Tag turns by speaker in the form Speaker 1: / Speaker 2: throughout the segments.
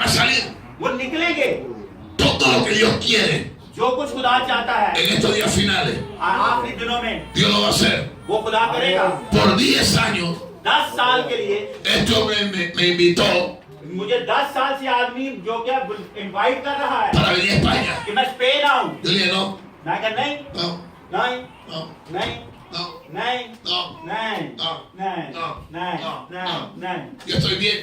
Speaker 1: a salir.
Speaker 2: वो निकलेंगे।
Speaker 1: Todo lo que Dios quiere
Speaker 2: जो कुछ खुदा चाहता है
Speaker 1: en estos días finales,
Speaker 2: आखिरी दिनों में
Speaker 1: Dios lo va a hacer.
Speaker 2: वो खुदा करेगा।
Speaker 1: Por 10 años,
Speaker 2: 10 साल के लिए
Speaker 1: este hombre me invitó
Speaker 2: मुझे 10 साल से आदमी जो क्या इनवाइट कर रहा है
Speaker 1: para venir a España.
Speaker 2: कि मैं स्पेन आऊं।
Speaker 1: Yo le dije, no,
Speaker 2: मैं कहा नहीं
Speaker 1: no,
Speaker 2: नहीं
Speaker 1: no,
Speaker 2: नहीं
Speaker 1: no,
Speaker 2: नहीं
Speaker 1: no,
Speaker 2: नहीं
Speaker 1: no,
Speaker 2: नहीं
Speaker 1: no,
Speaker 2: नहीं
Speaker 1: no,
Speaker 2: नहीं
Speaker 1: no.
Speaker 2: नहीं
Speaker 1: Yo estoy bien.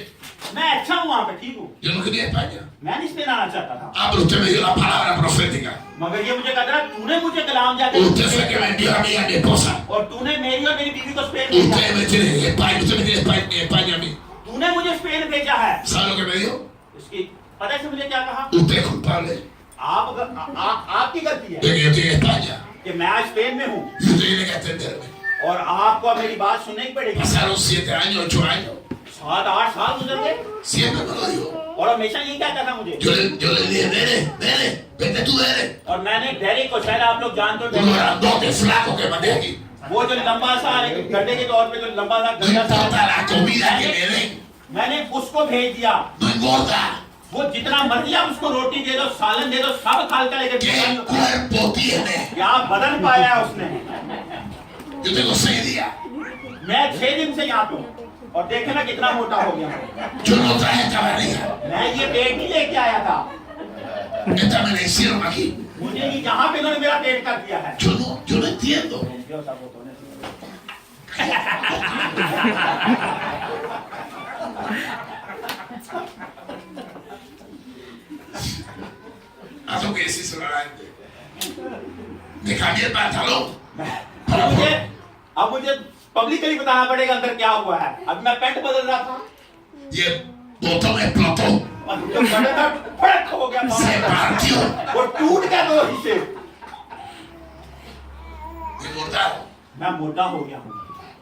Speaker 2: मैं अच्छा हूँ वहाँ पे, ठीक हूँ।
Speaker 1: Yo no quería España.
Speaker 2: मैं नहीं स्पेन आना चाहता था,
Speaker 1: Ah, pero usted me dio la palabra profética.
Speaker 2: मगर ये मुझे कहता रहा तूने मुझे कलाम जाकर
Speaker 1: Usted fue que me envió a mí y a mi esposa.
Speaker 2: और तूने मेरी और मेरी बीवी को स्पेन भेजा।
Speaker 1: Usted me tiene en España, usted me tiene en España a mí.
Speaker 2: तूने मुझे स्पेन भेजा है।
Speaker 1: ¿Sabe lo que me dijo?
Speaker 2: इसकी पता है मुझे क्या कहा?
Speaker 1: Usted es culpable
Speaker 2: आपकी गलती है
Speaker 1: de que yo estoy en España.
Speaker 2: कि मैं आज स्पेन में हूँ
Speaker 1: Y usted tiene que atenderme.
Speaker 2: और आपको अब मेरी बात सुननी ही पड़ेगी।
Speaker 1: Pasaron 7 años, 8 años.
Speaker 2: 7-8 साल गुजर गए
Speaker 1: Siempre me lo dijo.
Speaker 2: और हमेशा यही कहता था मुझे।
Speaker 1: Yo le dije, nene, vete tú, nene.
Speaker 2: और मैंने डेरिक को, शायद आप लोग जानते हो,
Speaker 1: Uno grandote, flaco que mandé aquí.
Speaker 2: वो जो लंबा सा गड्ढे के तौर पे जो लंबा सा
Speaker 1: No
Speaker 2: गड्ढा
Speaker 1: importa la comida
Speaker 2: सा
Speaker 1: que le den,
Speaker 2: मैंने उसको भेज दिया।
Speaker 1: no engorda.
Speaker 2: वो जितना मर्जी आप उसको रोटी दे दो, सालन दे दो, सब खा कर लेकर
Speaker 1: ¿Qué cuerpo tiene?
Speaker 2: क्या बदन पाया है उसने।
Speaker 1: Yo tengo 6 días.
Speaker 2: मैं 6 दिन से यहाँ पे हूँ और देखे ना कितना मोटा हो गया।
Speaker 1: Yo no traje esta barriga.
Speaker 2: मैं ये पेट ही लेके आया था,
Speaker 1: Esta me la hicieron aquí.
Speaker 2: मुझे ये यहाँ पे इन्होंने मेरा पेट कर दिया है।
Speaker 1: Yo no entiendo. Haz lo que decís adelante. Me cambié el pantalón.
Speaker 2: अब मुझे पब्लिकली बताना पड़ेगा अंदर क्या हुआ है। अब मैं पैंट बदल रहा था
Speaker 1: Y el botón explotó.
Speaker 2: और जो बटन था फड़क हो गया,
Speaker 1: Se partió.
Speaker 2: वो टूट गया 2 हिस्से।
Speaker 1: Me engordaron.
Speaker 2: मैं मोटा हो गया हूँ,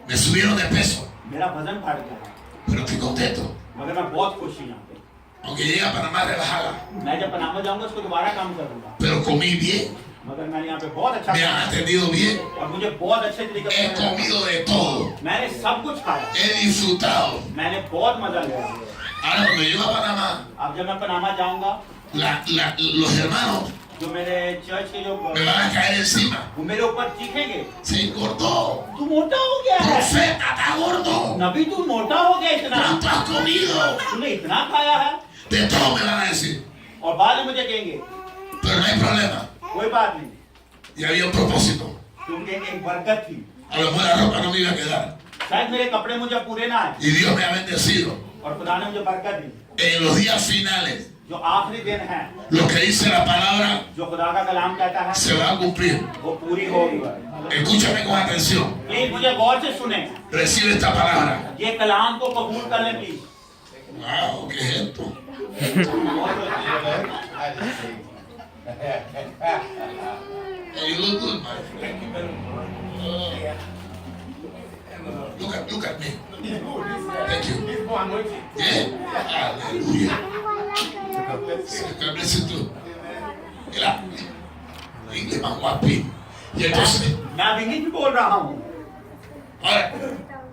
Speaker 1: Me subieron de peso.
Speaker 2: मेरा वजन बढ़ गया है,
Speaker 1: Pero estoy contento.
Speaker 2: मगर मैं बहुत खुश हूँ यहाँ पे।
Speaker 1: Aunque llegue a Panamá relajada.
Speaker 2: मैं जब पनामा जाऊंगा उसको दोबारा काम करूंगा,
Speaker 1: Pero comí bien.
Speaker 2: मगर मैंने यहाँ पे बहुत अच्छा
Speaker 1: Me han
Speaker 2: खाया
Speaker 1: atendido bien.
Speaker 2: और मुझे बहुत अच्छे तरीके
Speaker 1: He
Speaker 2: से
Speaker 1: comido de todo.
Speaker 2: मैंने सब कुछ खाया,
Speaker 1: He disfrutado.
Speaker 2: मैंने बहुत मजा लिया।
Speaker 1: Ahora cuando llego a Panamá,
Speaker 2: अब जब मैं पनामा जाऊंगा,
Speaker 1: los hermanos
Speaker 2: जो मेरे चर्च के जो
Speaker 1: me van a caer encima.
Speaker 2: वो मेरे ऊपर चीखेंगे,
Speaker 1: Se engordó.
Speaker 2: तू मोटा हो गया है,
Speaker 1: Profeta, está gordo.
Speaker 2: नबी तू मोटा हो गया इतना,
Speaker 1: ¿Cuánto has comido?
Speaker 2: तूने इतना खाया है।
Speaker 1: De todo me van a decir.
Speaker 2: और बाद में मुझे कहेंगे
Speaker 1: Pero no hay problema.
Speaker 2: कोई बात नहीं,
Speaker 1: Y había un propósito.
Speaker 2: तुम कहेंगे एक बरकत थी,
Speaker 1: A lo mejor la ropa no me iba a quedar.
Speaker 2: शायद मेरे कपड़े मुझे पूरे ना आए
Speaker 1: Y Dios me ha bendecido.
Speaker 2: और खुदा ने मुझे बरकत दी।
Speaker 1: En los días finales,
Speaker 2: जो आखिरी दिन है,
Speaker 1: lo que dice la palabra
Speaker 2: जो खुदा का कलाम कहता है
Speaker 1: se va a cumplir.
Speaker 2: वो पूरी होगी।
Speaker 1: Escúchame con atención.
Speaker 2: प्लीज मुझे गौर से सुने,
Speaker 1: Recibe esta palabra.
Speaker 2: ये कलाम को कबूल कर लें please.
Speaker 1: Wow, ¿qué es esto? Hey, you look good, my friend. Look at me. Thank you. Yeah. Hallelujah. God bless you too. Mira, inglés más guapi. Y entonces,
Speaker 2: मैं अब इंग्लिश भी बोल रहा हूँ।
Speaker 1: ahora,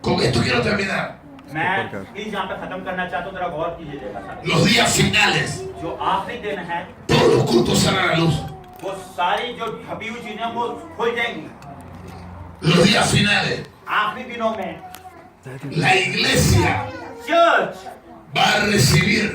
Speaker 1: con esto quiero terminar.
Speaker 2: मैं प्लीज यहाँ पे खत्म करना चाहता हूँ, जरा गौर कीजिएगा साथ।
Speaker 1: Los días finales,
Speaker 2: जो आखिरी दिन है,
Speaker 1: todos los cultos salen a la luz.
Speaker 2: वो सारी जो ढपी हुई चीजें वो खुल जाएंगी।
Speaker 1: Los días finales,
Speaker 2: आखिरी दिनों में
Speaker 1: la iglesia
Speaker 2: church
Speaker 1: va a recibir